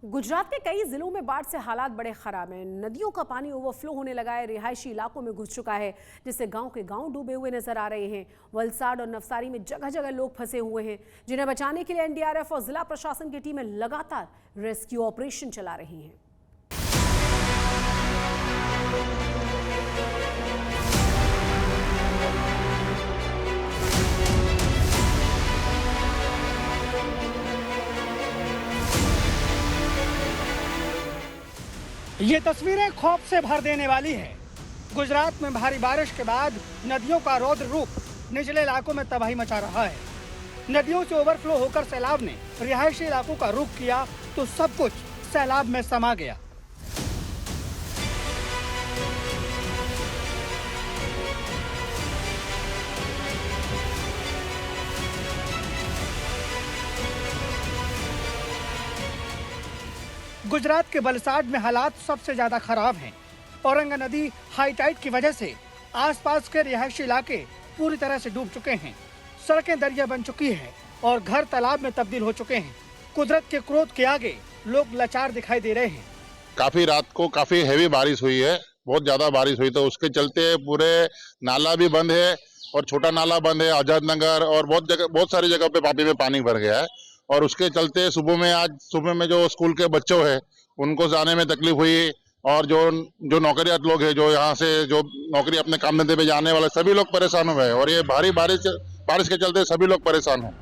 गुजरात के कई जिलों में बाढ़ से हालात बड़े खराब हैं। नदियों का पानी ओवरफ्लो होने लगा है, रिहायशी इलाकों में घुस चुका है, जिससे गांव के गांव डूबे हुए नजर आ रहे हैं। वलसाड और नवसारी में जगह जगह लोग फंसे हुए हैं, जिन्हें बचाने के लिए एनडीआरएफ और जिला प्रशासन की टीमें लगातार रेस्क्यू ऑपरेशन चला रही हैं। ये तस्वीरें खौफ से भर देने वाली है। गुजरात में भारी बारिश के बाद नदियों का रौद्र रूप निचले इलाकों में तबाही मचा रहा है। नदियों से ओवरफ्लो होकर सैलाब ने रिहायशी इलाकों का रुख किया तो सब कुछ सैलाब में समा गया। गुजरात के वलसाड में हालात सबसे ज्यादा खराब हैं। औरंगा नदी हाई टाइड की वजह से आसपास के रिहायशी इलाके पूरी तरह से डूब चुके हैं। सड़कें दरिया बन चुकी है और घर तालाब में तब्दील हो चुके हैं। कुदरत के क्रोध के आगे लोग लाचार दिखाई दे रहे हैं। काफी रात को काफी हैवी बारिश हुई है, बहुत ज्यादा बारिश हुई, तो उसके चलते पूरे नाला भी बंद है और छोटा नाला बंद है। आजाद नगर और बहुत सारी जगह पे पापी में पानी भर गया है और उसके चलते आज सुबह में जो स्कूल के बच्चों है उनको जाने में तकलीफ हुई और जो नौकरियात लोग हैं, जो यहाँ से जो नौकरी अपने काम धंधे पे जाने वाले सभी लोग परेशान हुए हैं और ये भारी बारिश के चलते सभी लोग परेशान हैं।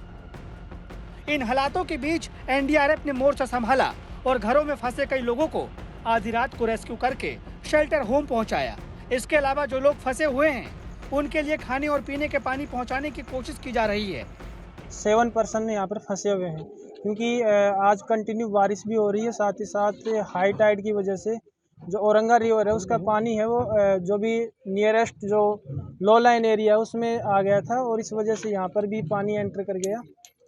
इन हालातों के बीच एनडीआरएफ ने मोर्चा संभाला और घरों में फंसे कई लोगों को आधी रात को रेस्क्यू करके शेल्टर होम पहुंचाया। इसके अलावा जो लोग फंसे हुए हैं उनके लिए खाने और पीने के पानी पहुंचाने की कोशिश की जा रही है। 7 पर्सन यहाँ पर फंसे हुए हैं क्योंकि आज कंटिन्यू बारिश भी हो रही है। साथ ही साथ हाई टाइड की वजह से जो औरंगा रिवर है उसका पानी है वो जो भी नियरेस्ट जो लो लाइन एरिया है उसमें आ गया था और इस वजह से यहाँ पर भी पानी एंटर कर गया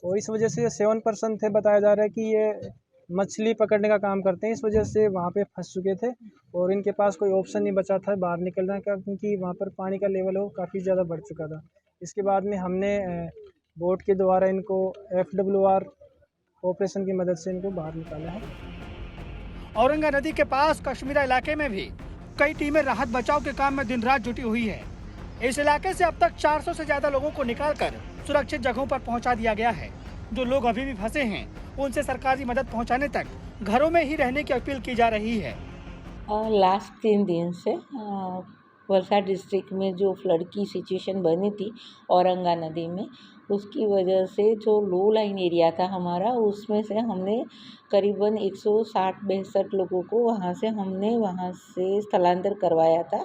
और इस वजह से 7 पर्सन थे। बताया जा रहा है कि ये मछली पकड़ने का काम करते हैं, इस वजह से वहाँ पे फंस चुके थे और इनके पास कोई ऑप्शन नहीं बचा था बाहर निकलने का क्योंकि वहाँ पर पानी का लेवल वो काफ़ी ज़्यादा बढ़ चुका था। इसके बाद में हमने बोट के द्वारा इनको FWR ऑपरेशन की मदद से इनको बाहर निकाला है। औरंगा नदी के पास कश्मीरा इलाके में भी कई टीमें राहत बचाव के काम में दिन रात जुटी हुई है। इस इलाके से अब तक 400 से ज्यादा लोगों को निकालकर सुरक्षित जगहों पर पहुंचा दिया गया है। जो लोग अभी भी फंसे हैं उनसे सरकारी मदद पहुंचाने तक घरों में ही रहने की अपील की जा रही है। लास्ट 3 दिन से वलसाड डिस्ट्रिक्ट में जो फ्लड की सिचुएशन बनी थी औरंगा नदी में, उसकी वजह से जो लो लाइन एरिया था हमारा, उसमें से हमने करीबन 160-62 लोगों को वहाँ से स्थलांतर करवाया था।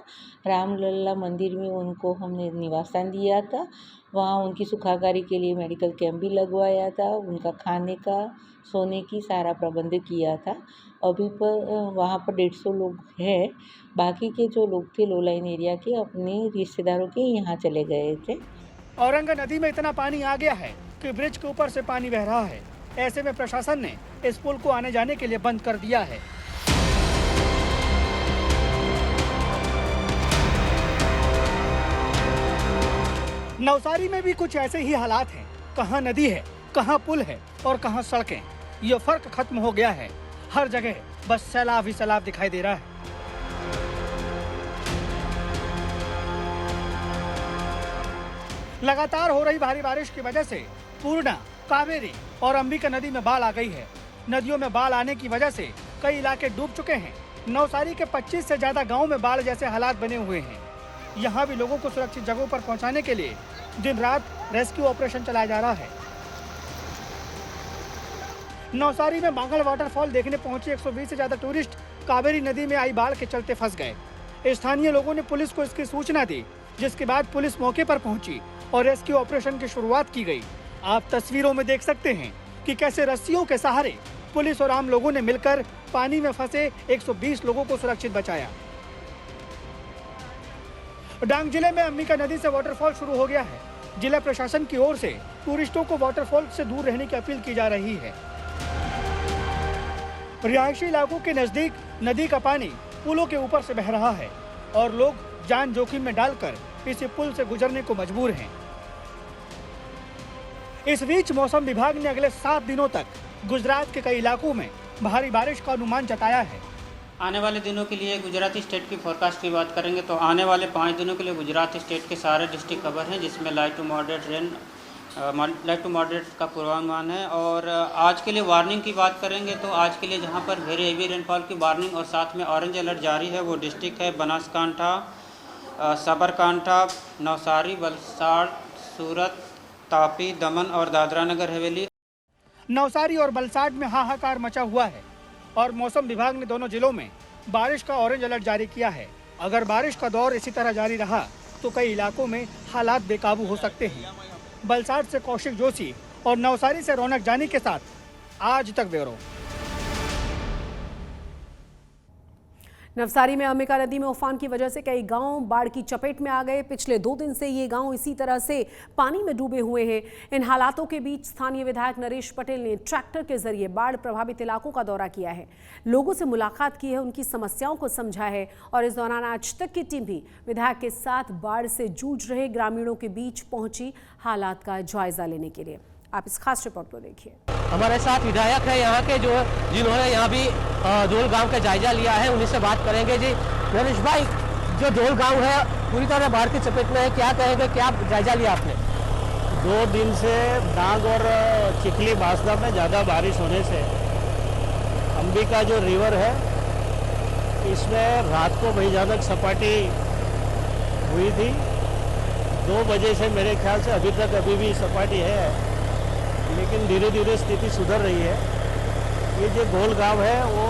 रामलला मंदिर में उनको हमने निवास स्थान दिया था। वहाँ उनकी सुखाकारी के लिए मेडिकल कैंप भी लगवाया था। उनका खाने का सोने की सारा प्रबंध किया था। अभी पर वहाँ पर 150 लोग हैं। बाकी के जो लोग थे लो लाइन एरिया के अपने रिश्तेदारों के यहाँ चले गए थे। औरंगा नदी में इतना पानी आ गया है कि ब्रिज के ऊपर से पानी बह रहा है। ऐसे में प्रशासन ने इस पुल को आने जाने के लिए बंद कर दिया है। नवसारी में भी कुछ ऐसे ही हालात हैं। कहाँ नदी है, कहाँ पुल है और कहाँ सड़कें, ये फर्क खत्म हो गया है। हर जगह बस सैलाब ही सैलाब दिखाई दे रहा है। लगातार हो रही भारी बारिश की वजह से पूर्णा, कावेरी और अंबिका नदी में बाढ़ आ गई है। नदियों में बाढ़ आने की वजह से कई इलाके डूब चुके हैं। नवसारी के 25 से ज्यादा गांव में बाढ़ जैसे हालात बने हुए हैं। यहाँ भी लोगों को सुरक्षित जगहों पर पहुँचाने के लिए दिन रात रेस्क्यू ऑपरेशन चलाया जा रहा है। नवसारी में बांगड़ वाटरफॉल देखने पहुंचे 120 से ज्यादा टूरिस्ट कावेरी नदी में आई बाढ़ के चलते फंस गए। स्थानीय लोगों ने पुलिस को इसकी सूचना दी, जिसके बाद पुलिस मौके पर पहुंची और रेस्क्यू ऑपरेशन की शुरुआत की गई। आप तस्वीरों में देख सकते हैं कि कैसे रस्सियों के सहारे पुलिस और आम लोगों ने मिलकर पानी में फंसे 120 लोगों को सुरक्षित बचाया। डांग जिले में अंबिका नदी से वाटरफॉल शुरू हो गया है। जिला प्रशासन की ओर से टूरिस्टों को वाटरफॉल से दूर रहने की अपील की जा रही है। रिहायशी इलाकों के नजदीक नदी का पानी पुलों के ऊपर से बह रहा है और लोग जान जोखिम में डालकर इस पुल से गुजरने को मजबूर हैं। इस बीच मौसम विभाग ने अगले 7 दिनों तक गुजरात के कई इलाकों में भारी बारिश का अनुमान जताया है। आने वाले दिनों के लिए गुजराती स्टेट की फोरकास्ट की बात करेंगे तो आने वाले 5 दिनों के लिए गुजरात स्टेट के सारे डिस्ट्रिक्ट कवर हैं, जिसमें लाइट टू मॉडरेट का पूर्वानुमान है। और आज के लिए वार्निंग की बात करेंगे तो आज के लिए जहां पर वेरी हेवी रेनफॉल की वार्निंग और साथ में ऑरेंज अलर्ट जारी है वो डिस्ट्रिक्ट है बनासकांठा, साबरकांठा, नवसारी, वलसाड़, सूरत, तापी, दमन और दादरा नगर हवेली। नवसारी और वलसाड़ में हाहाकार मचा हुआ है और मौसम विभाग ने दोनों जिलों में बारिश का ऑरेंज अलर्ट जारी किया है। अगर बारिश का दौर इसी तरह जारी रहा तो कई इलाकों में हालात बेकाबू हो सकते हैं। वलसाड़ से कौशिक जोशी और नवसारी से रौनक जानी के साथ आज तक ब्यूरो। नवसारी में अंबिका नदी में उफान की वजह से कई गांव बाढ़ की चपेट में आ गए। पिछले 2 दिन से ये गांव इसी तरह से पानी में डूबे हुए हैं। इन हालातों के बीच स्थानीय विधायक नरेश पटेल ने ट्रैक्टर के जरिए बाढ़ प्रभावित इलाकों का दौरा किया है, लोगों से मुलाकात की है, उनकी समस्याओं को समझा है और इस दौरान आज तक की टीम भी विधायक के साथ बाढ़ से जूझ रहे ग्रामीणों के बीच पहुंची हालात का जायजा लेने के लिए। आप इस खास रिपोर्ट को देखिए। हमारे साथ विधायक है यहाँ के जिन्होंने यहाँ भी डोल गांव का जायजा लिया है, उन्हीं से बात करेंगे। जी नरेश भाई, जो डोल गांव है पूरी तरह बाढ़ की चपेट में है, क्या कहेंगे, क्या जायजा लिया आपने? 2 दिन से डांग और चिखली बासदा में ज़्यादा बारिश होने से अंबिका जो रिवर है इसमें रात को भयानक सपाटी हुई थी। 2 बजे से मेरे ख्याल से अभी भी सपाटी है, लेकिन धीरे धीरे स्थिति सुधर रही है। ये जो गोल गांव है वो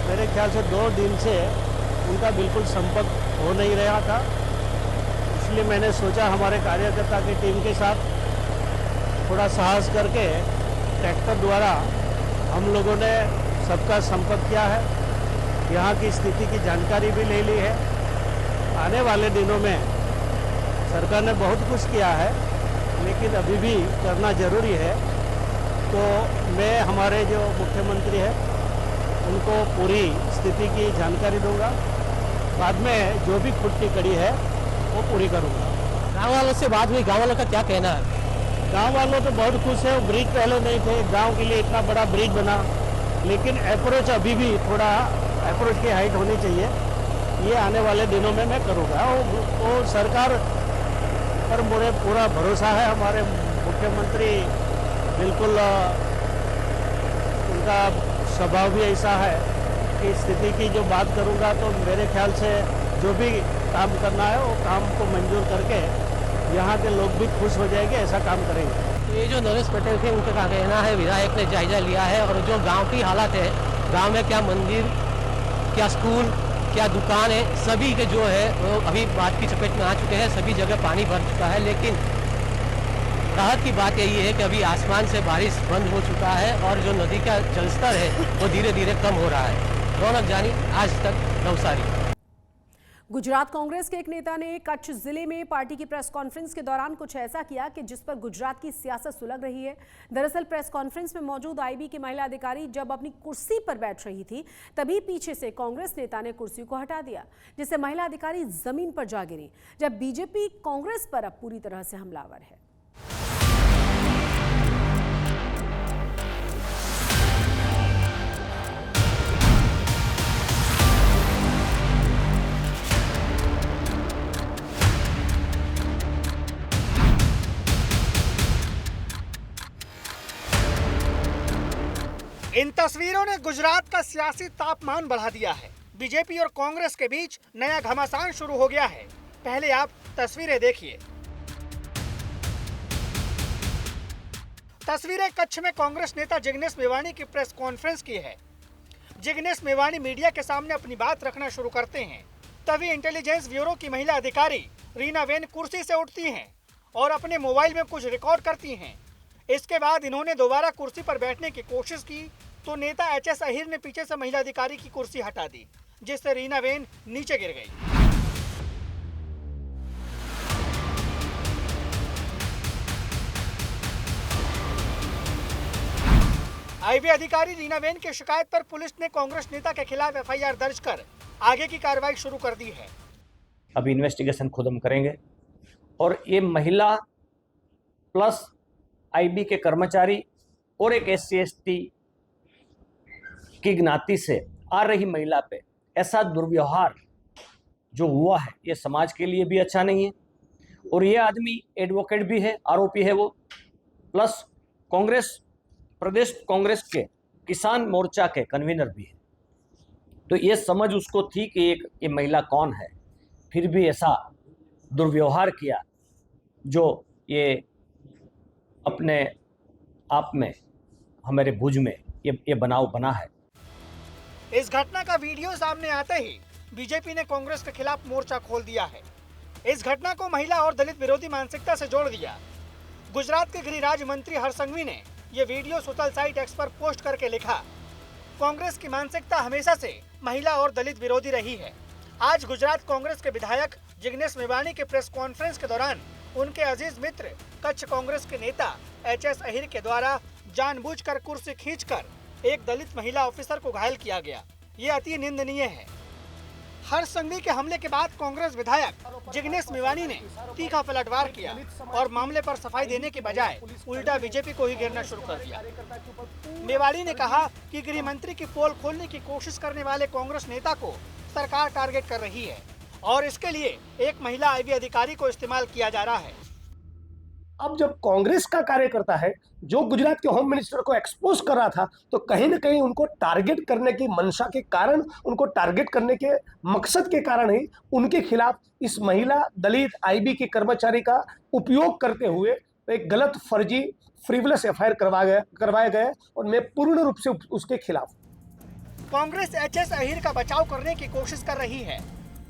मेरे ख्याल से 2 दिन से उनका बिल्कुल संपर्क हो नहीं रहा था, इसलिए मैंने सोचा हमारे कार्यकर्ता की टीम के साथ थोड़ा साहस करके ट्रैक्टर द्वारा हम लोगों ने सबका संपर्क किया है, यहाँ की स्थिति की जानकारी भी ले ली है। आने वाले दिनों में सरकार ने बहुत कुछ किया है, लेकिन अभी भी करना ज़रूरी है। तो मैं हमारे जो मुख्यमंत्री हैं उनको पूरी स्थिति की जानकारी दूंगा, बाद में जो भी खुट्टी कड़ी है वो पूरी करूंगा। गाँव वालों से बात हुई, गाँव वालों का क्या कहना है? गांव वालों तो बहुत खुश है। ब्रिज पहले नहीं थे, गांव के लिए इतना बड़ा ब्रिज बना, लेकिन अप्रोच अभी भी थोड़ा अप्रोच की हाइट होनी चाहिए। ये आने वाले दिनों में मैं करूँगा। वो सरकार पर मुझे पूरा भरोसा है। हमारे मुख्यमंत्री बिल्कुल उनका स्वभाव भी ऐसा है कि स्थिति की जो बात करूंगा तो मेरे ख्याल से जो भी काम करना है वो काम को मंजूर करके यहाँ के लोग भी खुश हो जाएंगे, ऐसा काम करेंगे। ये जो नरेश पटेल थे उनका कहना है विधायक ने जायजा लिया है और जो गांव की हालत है, गांव में क्या मंदिर, क्या स्कूल, क्या दुकान है, सभी के जो है वो अभी बाढ़ की चपेट में आ चुके हैं। सभी जगह पानी भर चुका है, लेकिन राहत की बात यही है कि अभी आसमान से बारिश बंद हो चुका है और जो नदी का जलस्तर है वो धीरे धीरे कम हो रहा है। रौनक जानी, आज तक, नवसारी। गुजरात कांग्रेस के एक नेता ने कच्छ जिले में पार्टी की प्रेस कॉन्फ्रेंस के दौरान कुछ ऐसा किया कि जिस पर गुजरात की सियासत सुलग रही है। दरअसल प्रेस कॉन्फ्रेंस में मौजूद आईबी की महिला अधिकारी जब अपनी कुर्सी पर बैठ रही थी, तभी पीछे से कांग्रेस नेता ने कुर्सी को हटा दिया, जिससे महिला अधिकारी जमीन पर जा गिरी। जब बीजेपी कांग्रेस पर अब पूरी तरह से हमलावर है। इन तस्वीरों ने गुजरात का सियासी तापमान बढ़ा दिया है। बीजेपी और कांग्रेस के बीच नया घमासान शुरू हो गया है। पहले आप तस्वीरें देखिए। तस्वीरें कच्छ में कांग्रेस नेता जिग्नेश मेवाणी की प्रेस कॉन्फ्रेंस की है। जिग्नेश मेवाणी मीडिया के सामने अपनी बात रखना शुरू करते हैं, तभी इंटेलिजेंस ब्यूरो की महिला अधिकारी रीना वेन कुर्सी से उठती हैं और अपने मोबाइल में कुछ रिकॉर्ड करती हैं। इसके बाद इन्होंने दोबारा कुर्सी पर बैठने की कोशिश की तो नेता एचएस अहिर ने पीछे से महिला अधिकारी की कुर्सी हटा दी, जिससे रीना वेन नीचे गिर गई। आईबी अधिकारी रीना वेन की शिकायत पर पुलिस ने कांग्रेस नेता के खिलाफ एफआईआर दर्ज कर आगे की कार्रवाई शुरू कर दी है। अभी इन्वेस्टिगेशन खुद हम करेंगे और ये महिला प्लस आईबी के कर्मचारी और एक SC/ST की ज्ञाति से आ रही महिला पे ऐसा दुर्व्यवहार जो हुआ है, ये समाज के लिए भी अच्छा नहीं है। और ये आदमी एडवोकेट भी है, आरोपी है वो, प्लस कांग्रेस, प्रदेश कांग्रेस के किसान मोर्चा के कन्वीनर भी है। तो ये समझ उसको थी कि ये महिला कौन है, फिर भी ऐसा दुर्व्यवहार किया जो ये अपने आप में हमारे भुज में ये बनाव बना है। इस घटना का वीडियो सामने आते ही बीजेपी ने कांग्रेस के खिलाफ मोर्चा खोल दिया है। इस घटना को महिला और दलित विरोधी मानसिकता से जोड़ दिया। गुजरात के गृह राज्य मंत्री हर्ष संघवी ने ये वीडियो सोशल साइट एक्स पर पोस्ट करके लिखा, कांग्रेस की मानसिकता हमेशा से महिला और दलित विरोधी रही है। आज गुजरात कांग्रेस के विधायक जिग्नेश मेवाणी के प्रेस कॉन्फ्रेंस के दौरान उनके अजीज मित्र कच्छ कांग्रेस के नेता एच.एस. अहिर के द्वारा जानबूझकर कुर्सी खींचकर एक दलित महिला ऑफिसर को घायल किया गया। ये अति निंदनीय है। हर्ष संघवी के हमले के बाद कांग्रेस विधायक जिग्नेश मेवाणी ने तीखा पलटवार किया और मामले पर सफाई देने के बजाय उल्टा बीजेपी को ही घेरना शुरू कर दिया। मेवाणी ने कहा कि गृह मंत्री की पोल खोलने की कोशिश करने वाले कांग्रेस नेता को सरकार टारगेट कर रही है और इसके लिए एक महिला आईबी अधिकारी को इस्तेमाल किया जा रहा है। अब जब कांग्रेस का कार्यकर्ता है जो गुजरात के होम मिनिस्टर को एक्सपोज कर रहा था, तो कहीं ना कहीं उनको टारगेट करने की मंशा के कारण, उनको टारगेट करने के मकसद के कारण ही उनके खिलाफ इस महिला दलित आईबी के कर्मचारी का उपयोग करते हुए एक गलत फर्जी फ्रीवलेस एफआईआर करवाया गया और मैं पूर्ण रूप से उसके खिलाफ। कांग्रेस एच.एस. अहिर का बचाव करने की कोशिश कर रही है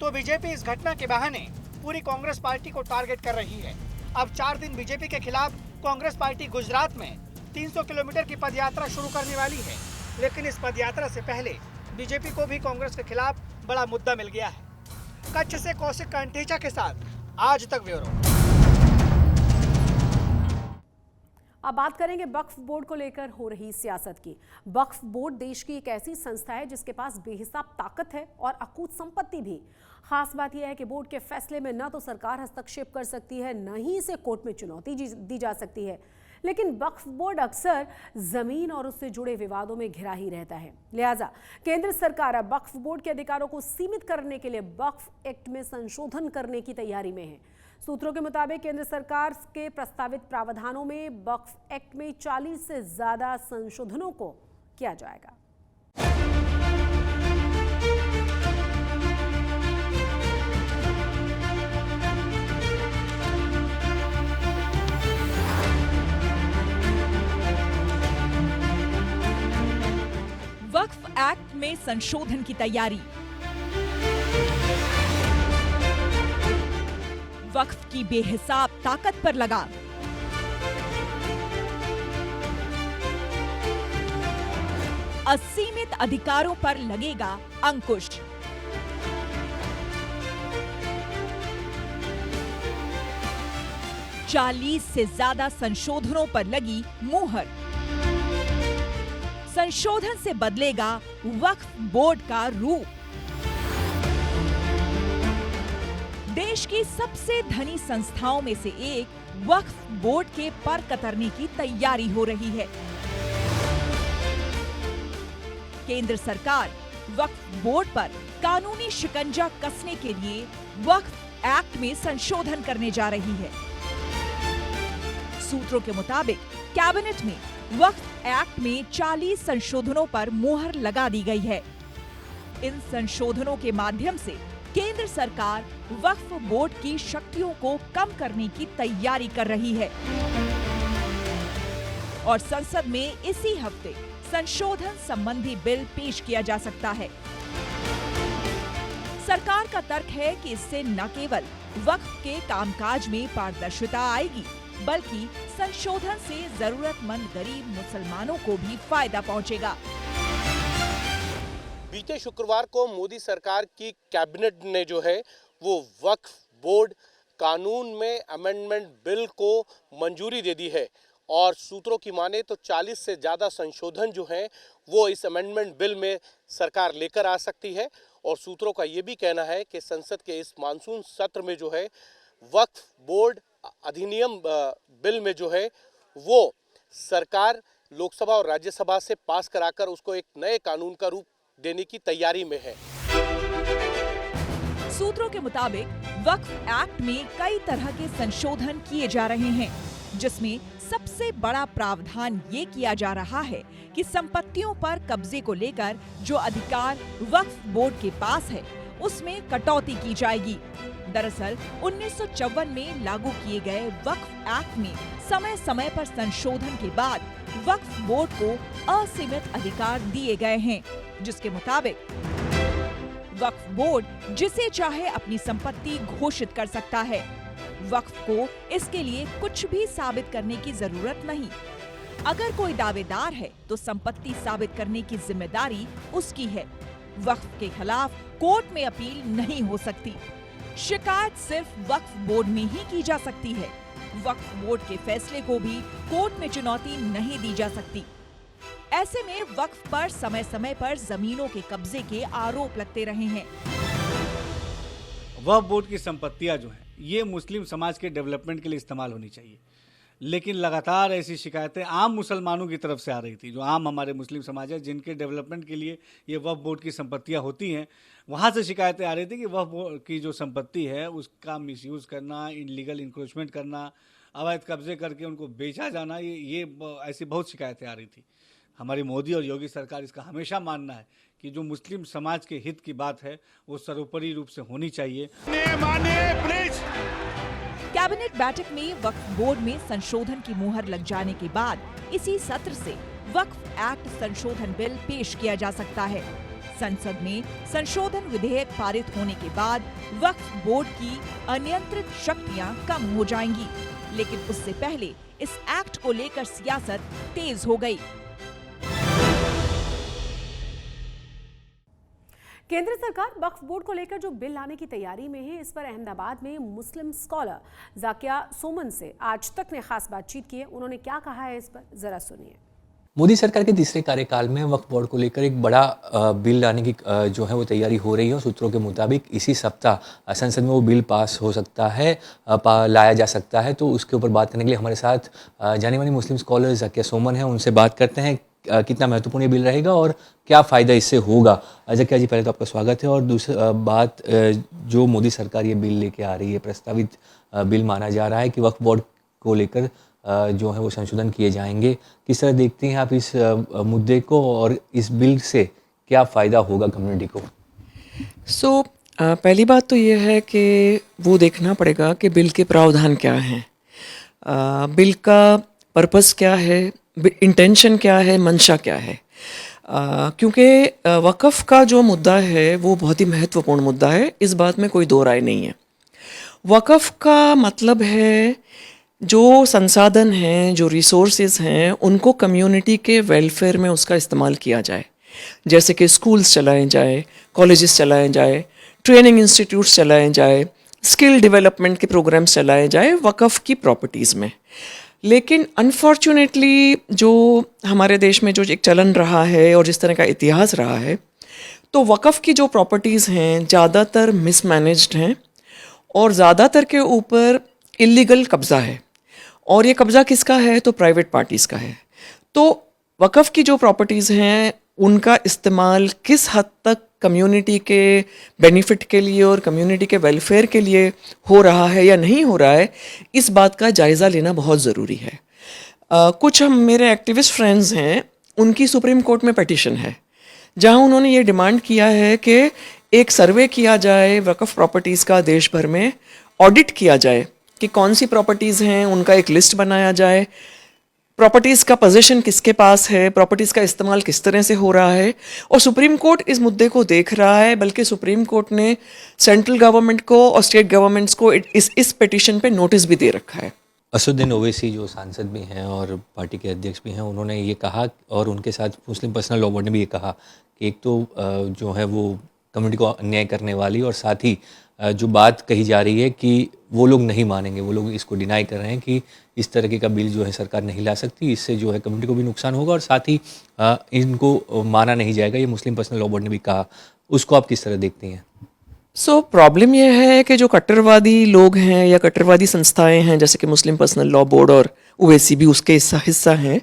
तो बीजेपी इस घटना के बहाने पूरी कांग्रेस पार्टी को टारगेट कर रही है। अब 4 दिन बीजेपी के खिलाफ कांग्रेस पार्टी गुजरात में 300 किलोमीटर की पदयात्रा शुरू करने वाली है, लेकिन इस पदयात्रा से पहले बीजेपी को भी कांग्रेस के खिलाफ बड़ा मुद्दा मिल गया है। कच्छ से कौशिक कांटेचा के साथ आज तक ब्यूरो। अब बात करेंगे वक्फ बोर्ड को लेकर हो रही सियासत की। वक्फ बोर्ड देश की एक ऐसी संस्था है जिसके पास बेहिसाब ताकत है और अकूत संपत्ति भी। खास बात यह है कि बोर्ड के फैसले में न तो सरकार हस्तक्षेप कर सकती है, न ही इसे कोर्ट में चुनौती दी जा सकती है। लेकिन वक्फ बोर्ड अक्सर जमीन और उससे जुड़े विवादों में घिरा ही रहता है। लिहाजा केंद्र सरकार अब वक्फ बोर्ड के अधिकारों को सीमित करने के लिए वक्फ एक्ट में संशोधन करने की तैयारी में है। सूत्रों के मुताबिक केंद्र सरकार के प्रस्तावित प्रावधानों में वक्फ एक्ट में 40 से ज्यादा संशोधनों को किया जाएगा। वक्फ एक्ट में संशोधन की तैयारी। वक्फ की बेहिसाब ताकत पर लगाम। असीमित अधिकारों पर लगेगा अंकुश। चालीस से ज्यादा संशोधनों पर लगी मुहर। संशोधन से बदलेगा वक्फ बोर्ड का रूप। देश की सबसे धनी संस्थाओं में से एक वक्फ बोर्ड के पर कतरने की तैयारी हो रही है। केंद्र सरकार वक्फ बोर्ड पर कानूनी शिकंजा कसने के लिए वक्फ एक्ट में संशोधन करने जा रही है। सूत्रों के मुताबिक कैबिनेट में वक्फ एक्ट में 40 संशोधनों पर मुहर लगा दी गई है। इन संशोधनों के माध्यम से केंद्र सरकार वक्फ बोर्ड की शक्तियों को कम करने की तैयारी कर रही है और संसद में इसी हफ्ते संशोधन संबंधी बिल पेश किया जा सकता है। सरकार का तर्क है कि इससे न केवल वक्फ के कामकाज में पारदर्शिता आएगी, बल्कि संशोधन से जरूरतमंद गरीब मुसलमानों को भी फायदा पहुंचेगा। बीते शुक्रवार को मोदी सरकार की कैबिनेट ने जो है वो वक्फ बोर्ड कानून में अमेंडमेंट बिल को मंजूरी दे दी है और सूत्रों की माने तो 40 से ज़्यादा संशोधन जो हैं वो इस अमेंडमेंट बिल में सरकार लेकर आ सकती है। और सूत्रों का ये भी कहना है कि संसद के इस मानसून सत्र में जो है वक्फ बोर्ड अधिनियम बिल में जो है वो सरकार लोकसभा और राज्यसभा से पास कराकर उसको एक नए कानून का रूप देने की तैयारी में है। सूत्रों के मुताबिक वक्फ एक्ट में कई तरह के संशोधन किए जा रहे हैं, जिसमें सबसे बड़ा प्रावधान ये किया जा रहा है कि संपत्तियों पर कब्जे को लेकर जो अधिकार वक्फ बोर्ड के पास है, उसमें कटौती की जाएगी। दरअसल 1954 में लागू किए गए वक्फ एक्ट में समय समय पर संशोधन के बाद वक्फ बोर्ड को असीमित अधिकार दिए गए हैं, जिसके मुताबिक वक्फ बोर्ड जिसे चाहे अपनी संपत्ति घोषित कर सकता है। वक्फ को इसके लिए कुछ भी साबित करने की जरूरत नहीं। अगर कोई दावेदार है तो संपत्ति साबित करने की जिम्मेदारी उसकी है। वक्फ के खिलाफ कोर्ट में अपील नहीं हो सकती। शिकायत सिर्फ वक्फ बोर्ड में ही की जा सकती है। वक्फ बोर्ड के फैसले को भी कोर्ट में चुनौती नहीं दी जा सकती। ऐसे में वक्फ पर समय समय पर जमीनों के कब्जे के आरोप लगते रहे हैं। वक्फ बोर्ड की संपत्तियां जो हैं ये मुस्लिम समाज के डेवलपमेंट के लिए इस्तेमाल होनी चाहिए, लेकिन लगातार ऐसी शिकायतें आम मुसलमानों की तरफ से आ रही थी, जो आम हमारे मुस्लिम समाज है जिनके डेवलपमेंट के लिए ये वक्फ बोर्ड की संपत्तियां होती हैं, वहाँ से शिकायतें आ रही थी कि वक्फ बोर्ड की जो संपत्ति है उसका मिसयूज़ करना, इलीगल इंक्रोचमेंट करना, अवैध कब्जे करके उनको बेचा जाना, ये ऐसी बहुत शिकायतें आ रही थी। हमारी मोदी और योगी सरकार इसका हमेशा मानना है कि जो मुस्लिम समाज के हित की बात है वो सर्वोपरि रूप से होनी चाहिए। कैबिनेट बैठक में वक्फ बोर्ड में संशोधन की मुहर लग जाने के बाद इसी सत्र से वक्फ एक्ट संशोधन बिल पेश किया जा सकता है। संसद में संशोधन विधेयक पारित होने के बाद वक्फ बोर्ड की अनियंत्रित शक्तियां कम हो जाएंगी, लेकिन उससे पहले इस एक्ट को लेकर सियासत तेज हो गई। केंद्र सरकार वक्फ बोर्ड को लेकर जो बिल लाने की तैयारी में है, इस पर अहमदाबाद में मुस्लिम स्कॉलर जाकिया सोमन से आज तक ने खास बातचीत की है। उन्होंने क्या कहा है इस पर जरा सुनिए। मोदी सरकार के तीसरे कार्यकाल में वक्फ बोर्ड को लेकर एक बड़ा बिल लाने की जो है वो तैयारी हो रही है। सूत्रों के मुताबिक इसी सप्ताह संसद में वो बिल पास हो सकता है, लाया जा सकता है। तो उसके ऊपर बात करने के लिए हमारे साथ जानी मानी मुस्लिम स्कॉलर जाकिया सोमन है, उनसे बात करते हैं कितना महत्वपूर्ण ये बिल रहेगा और क्या फ़ायदा इससे होगा। जाकिया जी, पहले तो आपका स्वागत है। और दूसरी बात, जो मोदी सरकार ये बिल लेके आ रही है, प्रस्तावित बिल माना जा रहा है कि वक्फ बोर्ड को लेकर जो है वो संशोधन किए जाएंगे, किस तरह देखते हैं आप इस मुद्दे को और इस बिल से क्या फ़ायदा होगा कम्युनिटी को? पहली बात तो ये है कि वो देखना पड़ेगा कि बिल के प्रावधान क्या हैं, बिल का पर्पस क्या है, इंटेंशन क्या है, मंशा क्या है। क्योंकि वक़्फ़ का जो मुद्दा है वो बहुत ही महत्वपूर्ण मुद्दा है, इस बात में कोई दो राय नहीं है। वक़्फ़ का मतलब है जो संसाधन हैं, जो रिसोर्सेज हैं, उनको कम्युनिटी के वेलफेयर में उसका इस्तेमाल किया जाए। जैसे कि स्कूल्स चलाए जाए, कॉलेजेस चलाए जाए, ट्रेनिंग इंस्टीट्यूट्स चलाए जाए, स्किल डेवलपमेंट के प्रोग्राम्स चलाए जाए वक़्फ़ की प्रॉपर्टीज़ में। लेकिन अनफॉर्चुनेटली जो हमारे देश में जो एक चलन रहा है और जिस तरह का इतिहास रहा है, तो वक़्फ़ की जो प्रॉपर्टीज़ हैं ज़्यादातर मिसमैनेज्ड हैं और ज़्यादातर के ऊपर इलीगल कब्ज़ा है। और ये कब्ज़ा किसका है? तो प्राइवेट पार्टीज़ का है। तो वक़्फ़ की जो प्रॉपर्टीज़ हैं उनका इस्तेमाल किस हद तक कम्युनिटी के बेनिफिट के लिए और कम्युनिटी के वेलफेयर के लिए हो रहा है या नहीं हो रहा है, इस बात का जायज़ा लेना बहुत ज़रूरी है। कुछ मेरे एक्टिविस्ट फ्रेंड्स हैं, उनकी सुप्रीम कोर्ट में पिटीशन है जहां उन्होंने ये डिमांड किया है कि एक सर्वे किया जाए वक़्फ़ प्रॉपर्टीज़ का, देश भर में ऑडिट किया जाए कि कौन सी प्रॉपर्टीज़ हैं, उनका एक लिस्ट बनाया जाए, प्रॉपर्टीज़ का पोजीशन किसके पास है, प्रॉपर्टीज़ का इस्तेमाल किस तरह से हो रहा है। और सुप्रीम कोर्ट इस मुद्दे को देख रहा है, बल्कि सुप्रीम कोर्ट ने सेंट्रल गवर्नमेंट को और स्टेट गवर्नमेंट्स को इस पिटीशन पे नोटिस भी दे रखा है। असदुद्दीन ओवैसी जो सांसद भी हैं और पार्टी के अध्यक्ष भी हैं, उन्होंने ये कहा और उनके साथ मुस्लिम पर्सनल लॉ बोर्ड ने भी ये कहा कि एक तो जो है वो कम्युनिटी को अन्याय करने वाली और साथ ही जो बात कही जा रही है कि वो लोग नहीं मानेंगे, वो लोग इसको डिनाई कर रहे हैं कि इस तरीके का बिल जो है सरकार नहीं ला सकती, इससे जो है कम्युनिटी को भी नुकसान होगा और साथ ही इनको माना नहीं जाएगा, ये मुस्लिम पर्सनल लॉ बोर्ड ने भी कहा। उसको आप किस तरह देखती हैं? प्रॉब्लम यह है कि जो कट्टरवादी लोग हैं या कट्टरवादी संस्थाएं हैं जैसे कि मुस्लिम पर्सनल लॉ बोर्ड और ओवैसी भी उसके हिस्सा हैं,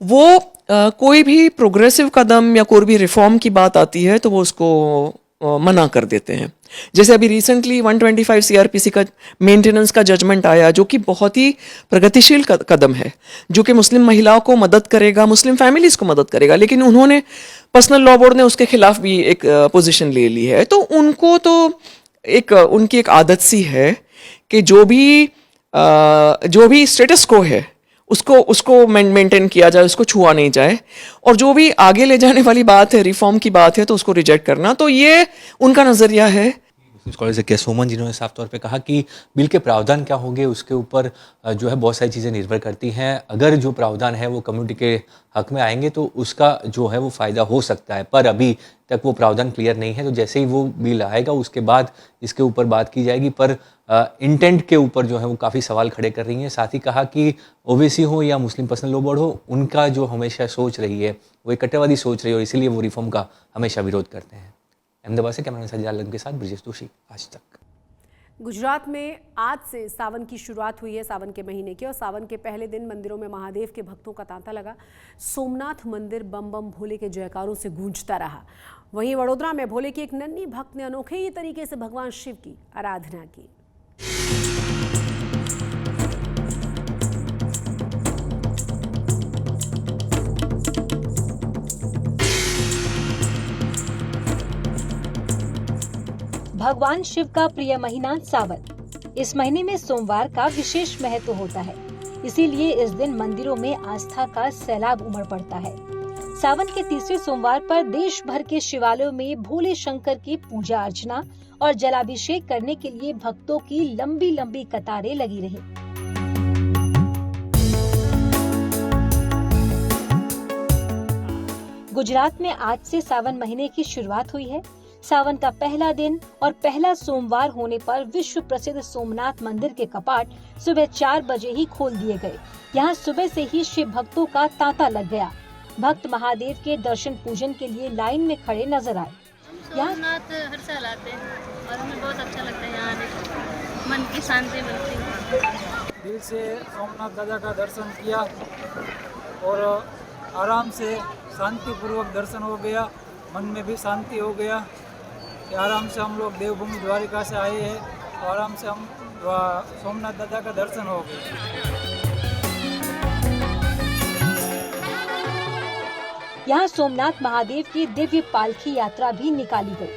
वो कोई भी प्रोग्रेसिव कदम या कोई भी रिफॉर्म की बात आती है तो वो उसको मना कर देते हैं। जैसे अभी रिसेंटली 125 सीआरपीसी का मेंटेनेंस का जजमेंट आया, जो कि बहुत ही प्रगतिशील कदम है, जो कि मुस्लिम महिलाओं को मदद करेगा, मुस्लिम फैमिलीज को मदद करेगा, लेकिन उन्होंने पर्सनल लॉ बोर्ड ने उसके खिलाफ भी एक पोजीशन ले ली है। तो उनको तो उनकी एक आदत सी है कि जो भी स्टेटस को है उसको मेंटेन किया जाए, उसको छुआ नहीं जाए, और जो भी आगे ले जाने वाली बात है, रिफॉर्म की बात है, तो उसको रिजेक्ट करना। तो ये उनका नज़रिया है। कॉलेज से सोमन जिन्होंने साफ तौर पे कहा कि बिल के प्रावधान क्या होंगे उसके ऊपर जो है बहुत सारी चीज़ें निर्भर करती हैं। अगर जो प्रावधान है वो कम्युनिटी के हक में आएंगे तो उसका जो है वो फ़ायदा हो सकता है, पर अभी तक वो प्रावधान क्लियर नहीं है। तो जैसे ही वो बिल आएगा उसके बाद इसके ऊपर बात की जाएगी, पर इंटेंट के ऊपर जो है वो काफ़ी सवाल खड़े कर रही हैं। साथ ही कहा कि ओवैसी हो या मुस्लिम पर्सनल लॉ बोर्ड हो, उनका जो हमेशा सोच रही है वो एक कट्टरवादी सोच रही है और इसीलिए वो रिफॉर्म का हमेशा विरोध करते हैं। अहमदाबाद से कैमरामैन सज्जाद आलम के साथ ब्रिजेश जोशी, आज तक। गुजरात में आज से सावन की शुरुआत हुई है, सावन के महीने की, और सावन के पहले दिन मंदिरों में महादेव के भक्तों का तांता लगा। सोमनाथ मंदिर बम बम भोले के जयकारों से गूंजता रहा। वहीं वडोदरा में भोले की एक नन्ही भक्त ने अनोखे ही तरीके से भगवान शिव की आराधना की। भगवान शिव का प्रिय महीना सावन। इस महीने में सोमवार का विशेष महत्व होता है, इसीलिए इस दिन मंदिरों में आस्था का सैलाब उमड़ पड़ता है। सावन के तीसरे सोमवार पर देश भर के शिवालयों में भोले शंकर की पूजा अर्चना और जलाभिषेक करने के लिए भक्तों की लंबी लंबी कतारें लगी रही। गुजरात में आज से सावन महीने की शुरुआत हुई है। सावन का पहला दिन और पहला सोमवार होने पर विश्व प्रसिद्ध सोमनाथ मंदिर के कपाट सुबह 4 बजे ही खोल दिए गए। यहाँ सुबह से ही शिव भक्तों का तांता लग गया। भक्त महादेव के दर्शन पूजन के लिए लाइन में खड़े नजर आए। सोमनाथ हर साल आते हैं और हमें बहुत अच्छा लगता है, यहाँ आने मन की शांति मिलती है। दिल से सोमनाथ दादा का दर्शन किया और आराम से शांतिपूर्वक दर्शन हो गया, मन में भी शांति हो गया। आराम से हम लोग देवभूमि द्वारिका से आए हैं और आराम से हम सोमनाथ दादा का दर्शन हो गया। यहाँ सोमनाथ महादेव की दिव्य पालकी यात्रा भी निकाली गई।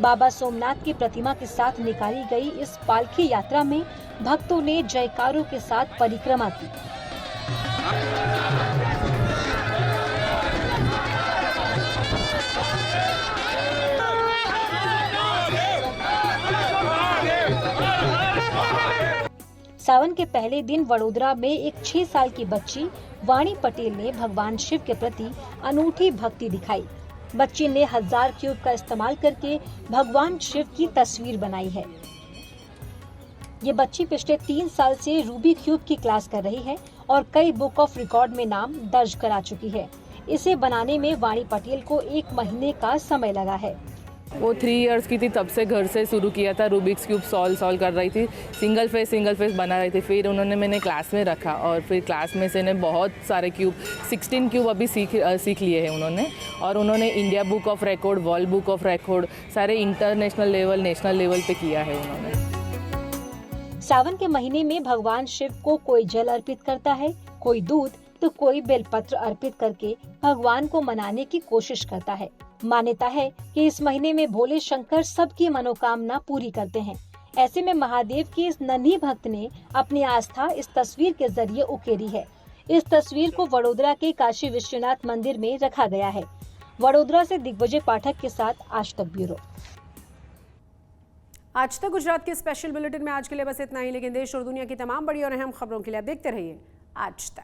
बाबा सोमनाथ की प्रतिमा के साथ निकाली गई इस पालकी यात्रा में भक्तों ने जयकारों के साथ परिक्रमा की। सावन के पहले दिन वडोदरा में एक 6 साल की बच्ची वाणी पटेल ने भगवान शिव के प्रति अनूठी भक्ति दिखाई। बच्ची ने 1000 क्यूब का इस्तेमाल करके भगवान शिव की तस्वीर बनाई है। ये बच्ची पिछले 3 साल से रूबी क्यूब की क्लास कर रही है और कई बुक ऑफ रिकॉर्ड में नाम दर्ज करा चुकी है। इसे बनाने में वाणी पटेल को 1 महीने का समय लगा है। वो 3 इयर्स की थी तब से घर से शुरू किया था। रूबिक्स क्यूब सॉल्व कर रही थी, सिंगल फेस बना रही थी। फिर उन्होंने मैंने क्लास में रखा और फिर क्लास में से ने बहुत सारे क्यूब 16 क्यूब अभी सीख लिए हैं उन्होंने। और उन्होंने India book of record, world book of record, सारे इंटरनेशनल लेवल, नेशनल लेवल पे किया है उन्होंने। सावन के महीने में भगवान शिव को कोई जल अर्पित करता है, कोई दूध तो कोई बेलपत्र अर्पित करके भगवान को मनाने की कोशिश करता है। मान्यता है कि इस महीने में भोले शंकर सबकी मनोकामना पूरी करते हैं। ऐसे में महादेव की इस नन्ही भक्त ने अपनी आस्था इस तस्वीर के जरिए उकेरी है। इस तस्वीर को वडोदरा के काशी विश्वनाथ मंदिर में रखा गया है। वडोदरा से दिग्विजय पाठक के साथ आज तक ब्यूरो। आज तक गुजरात के स्पेशल बुलेटिन में आज के लिए बस इतना ही, लेकिन देश और दुनिया की तमाम बड़ी और अहम खबरों के लिए आप देखते रहिए आज तक।